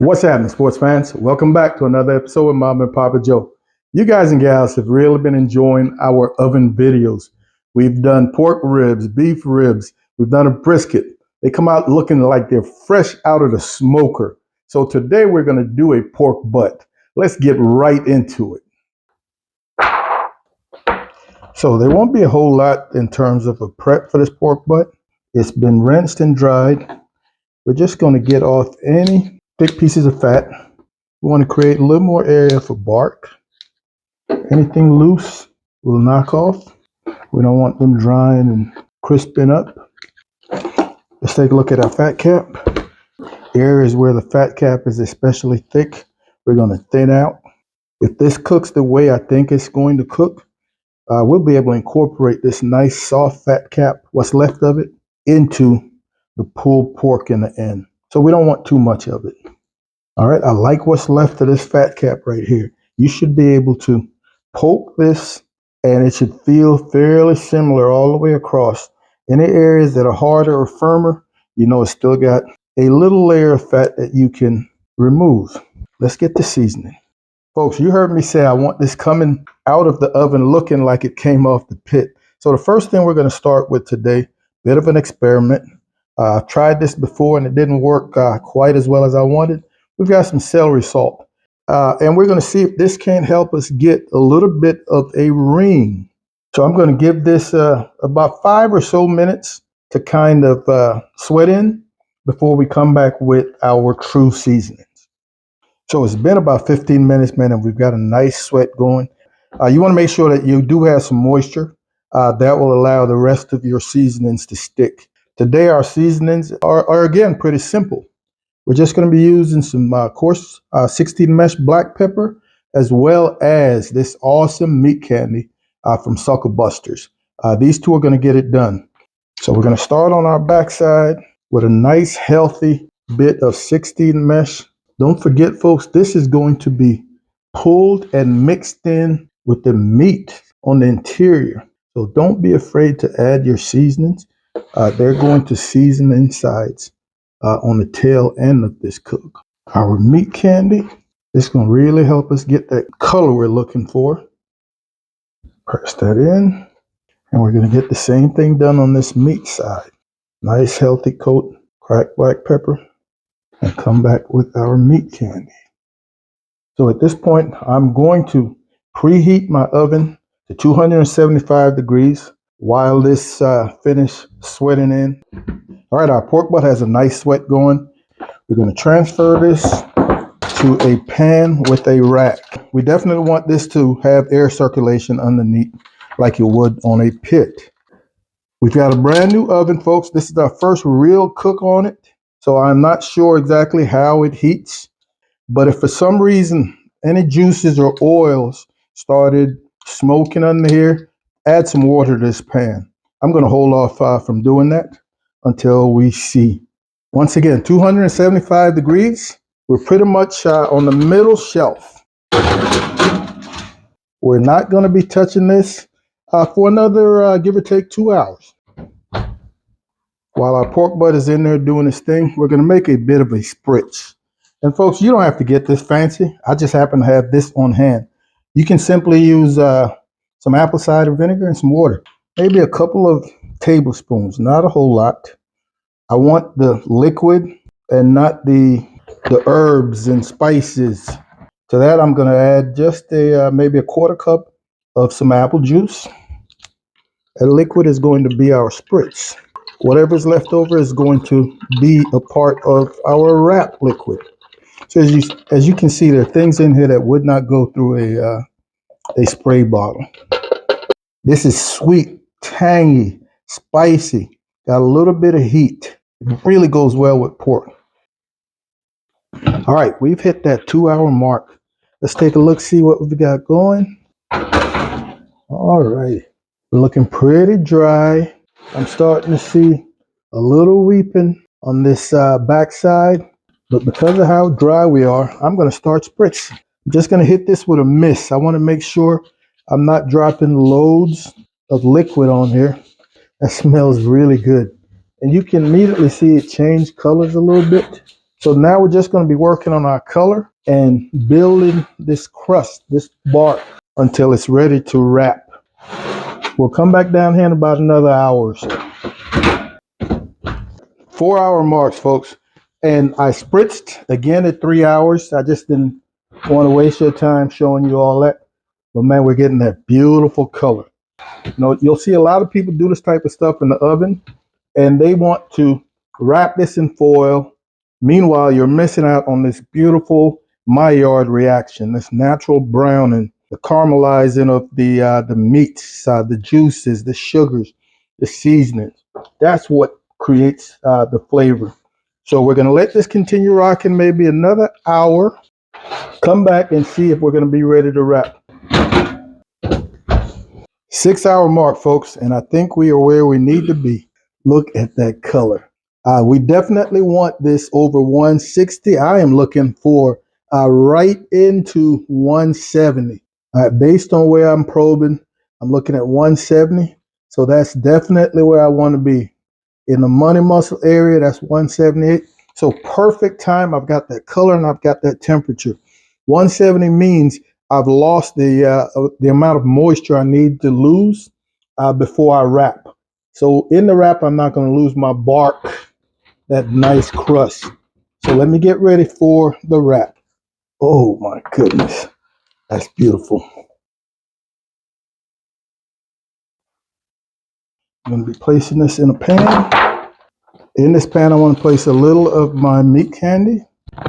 What's happening, sports fans? Welcome back to another episode with Mom and Papa Joe. You guys and gals have really been enjoying our oven videos. We've done pork ribs, beef ribs, we've done a brisket. They come out looking like they're fresh out of the smoker. So today we're going to do a pork butt. Let's get right into it. So there won't be a whole lot in terms of a prep for this pork butt. It's been rinsed and dried. We're just going to get off any thick pieces of fat. We want to create a little more area for bark. Anything loose, we'll knock off. We don't want them drying and crisping up. Let's take a look at our fat cap. Areas where the fat cap is especially thick, we're going to thin out. If this cooks the way I think it's going to cook, we'll be able to incorporate this nice soft fat cap, what's left of it, into the pulled pork in the end. So we don't want too much of it. All right, I like what's left of this fat cap right here. You should be able to poke this and it should feel fairly similar all the way across. Any areas that are harder or firmer, you know it's still got a little layer of fat that you can remove. Let's get the seasoning. Folks, you heard me say I want this coming out of the oven looking like it came off the pit. So the first thing we're going to start with today, bit of an experiment. I've tried this before and it didn't work quite as well as I wanted. We've got some celery salt. And we're going to see if this can't help us get a little bit of a ring. So I'm going to give this about 5 or so minutes to kind of sweat in before we come back with our true seasonings. So it's been about 15 minutes, man, and we've got a nice sweat going. You want to make sure that you do have some moisture. That will allow the rest of your seasonings to stick. Today, our seasonings are again, pretty simple. We're just going to be using some coarse 16 mesh black pepper, as well as this awesome meat candy from Sucker Busters. These two are going to get it done. So we're going to start on our backside with a nice healthy bit of 16 mesh. Don't forget, folks, this is going to be pulled and mixed in with the meat on the interior. So don't be afraid to add your seasonings. They're going to season the insides on the tail end of this cook. Our meat candy is going to really help us get that color we're looking for. Press that in, and we're going to get the same thing done on this meat side. Nice healthy coat, cracked black pepper, and come back with our meat candy. So at this point, I'm going to preheat my oven to 275 degrees while this finish sweating in. All right, our pork butt has a nice sweat going. We're going to transfer this to a pan with a rack. We definitely want this to have air circulation underneath like you would on a pit. We've got a brand new oven, folks. This is our first real cook on it. So I'm not sure exactly how it heats. But if for some reason any juices or oils started smoking under here, add some water to this pan. I'm going to hold off from doing that until we see. Once again, 275 degrees. We're pretty much on the middle shelf. We're not going to be touching this for another give or take 2 hours. While our pork butt is in there doing its thing, we're going to make a bit of a spritz. And folks, you don't have to get this fancy. I just happen to have this on hand. You can simply use some apple cider vinegar and some water. Maybe a couple of tablespoons, not a whole lot. I want the liquid and not the herbs and spices. To that, I'm going to add just maybe a quarter cup of some apple juice. A liquid is going to be our spritz. Whatever's left over is going to be a part of our wrap liquid. So as you can see, there are things in here that would not go through a spray bottle. This is sweet, tangy, spicy, got a little bit of heat. It really goes well with pork. All right, we've hit that 2-hour mark. Let's take a look, see what we've got going. All right, we're looking pretty dry. I'm starting to see a little weeping on this backside, but because of how dry we are, I'm going to start spritzing. I'm just going to hit this with a mist. I want to make sure I'm not dropping loads of liquid on here. That smells really good. And you can immediately see it change colors a little bit. So now we're just going to be working on our color and building this crust, this bark, until it's ready to wrap. We'll come back down here in about another hour or so. 4 hour marks, folks. And I spritzed again at 3 hours. I just didn't want to waste your time showing you all that. But man, we're getting that beautiful color. You know, you'll see a lot of people do this type of stuff in the oven, and they want to wrap this in foil. Meanwhile, you're missing out on this beautiful Maillard reaction, this natural browning, the caramelizing of the meats, the juices, the sugars, the seasonings. That's what creates the flavor. So we're going to let this continue rocking maybe another hour. Come back and see if we're going to be ready to wrap. 6 hour mark, folks, and I think we are where we need to be. Look at that color. We definitely want this over 160. I am looking for right into 170. Based on where I'm probing, I'm looking at 170. So that's definitely where I want to be. In the money muscle area, that's 178. So perfect time. I've got that color and I've got that temperature. 170 means I've lost the amount of moisture I need to lose before I wrap. So in the wrap, I'm not going to lose my bark, that nice crust. So let me get ready for the wrap. Oh my goodness, that's beautiful. I'm going to be placing this in a pan. In this pan, I want to place a little of my meat candy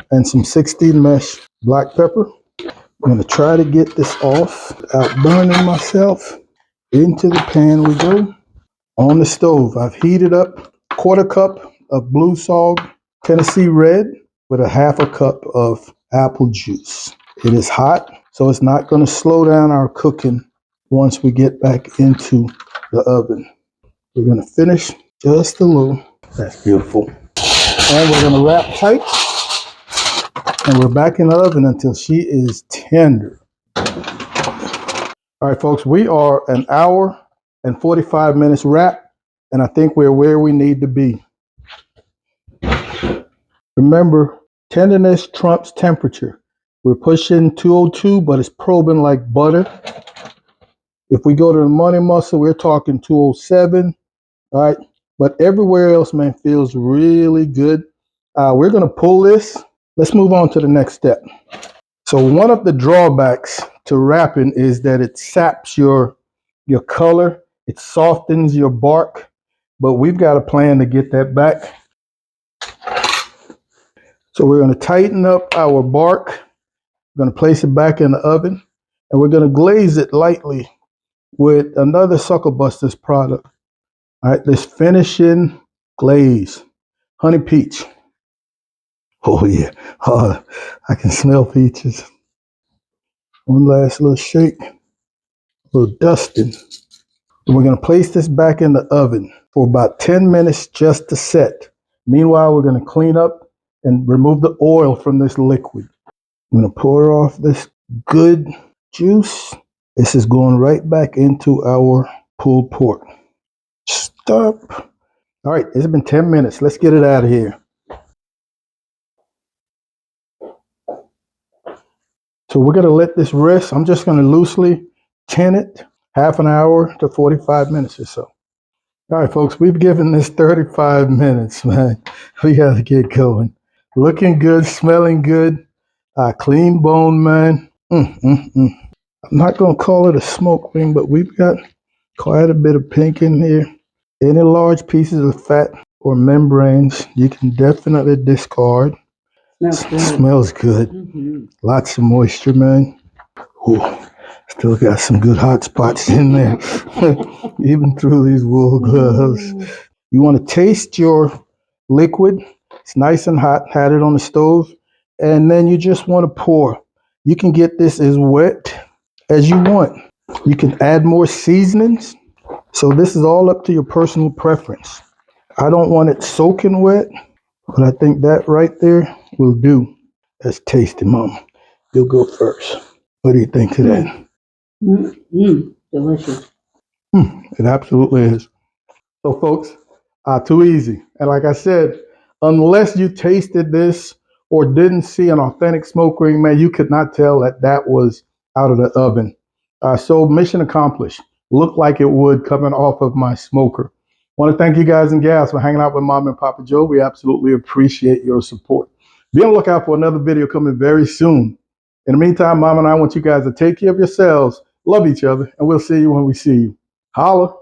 and some 16 mesh black pepper. I'm going to try to get this off without burning myself. Into the pan we go. On the stove, I've heated up a quarter cup of blue salt Tennessee red with a half a cup of apple juice. It is hot, so it's not going to slow down our cooking once we get back into the oven. We're going to finish just a little. That's beautiful. And we're going to wrap tight. And we're back in the oven until she is tender. All right, folks, we are an hour and 45 minutes wrap, and I think we're where we need to be. Remember, tenderness trumps temperature. We're pushing 202, but it's probing like butter. If we go to the money muscle, we're talking 207. All right, but everywhere else, man, feels really good. We're going to pull this. Let's move on to the next step. So one of the drawbacks to wrapping is that it saps your color. It softens your bark, but we've got a plan to get that back. So we're going to tighten up our bark. We're going to place it back in the oven, and we're going to glaze it lightly with another Sucker Busters product. All right, this finishing glaze, honey peach. Oh yeah, I can smell peaches. One last little shake, a little dusting. And we're going to place this back in the oven for about 10 minutes just to set. Meanwhile, we're going to clean up and remove the oil from this liquid. I'm going to pour off this good juice. This is going right back into our pulled pork. Stop. All right, it's been 10 minutes. Let's get it out of here. So we're going to let this rest. I'm just going to loosely tin it half an hour to 45 minutes or so. All right, folks, we've given this 35 minutes, man. We got to get going. Looking good, smelling good, clean bone, man. I'm not going to call it a smoke ring, but we've got quite a bit of pink in here. Any large pieces of fat or membranes, you can definitely discard. Smells good. Mm-hmm. Lots of moisture, man. Ooh, still got some good hot spots in there, even through these wool gloves. You want to taste your liquid. It's nice and hot. Had it on the stove. And then you just want to pour. You can get this as wet as you want. You can add more seasonings. So this is all up to your personal preference. I don't want it soaking wet, but I think that right there will do. That's tasty, Mom. You'll go first. What do you think of that? Delicious. It absolutely is. So, folks, too easy. And like I said, unless you tasted this or didn't see an authentic smoke ring, man, you could not tell that that was out of the oven. So mission accomplished. Looked like it would coming off of my smoker. Want to thank you guys and gals for hanging out with Mom and Papa Joe. We absolutely appreciate your support. Be on the lookout for another video coming very soon. In the meantime, Mom and I want you guys to take care of yourselves, love each other, and we'll see you when we see you. Holla.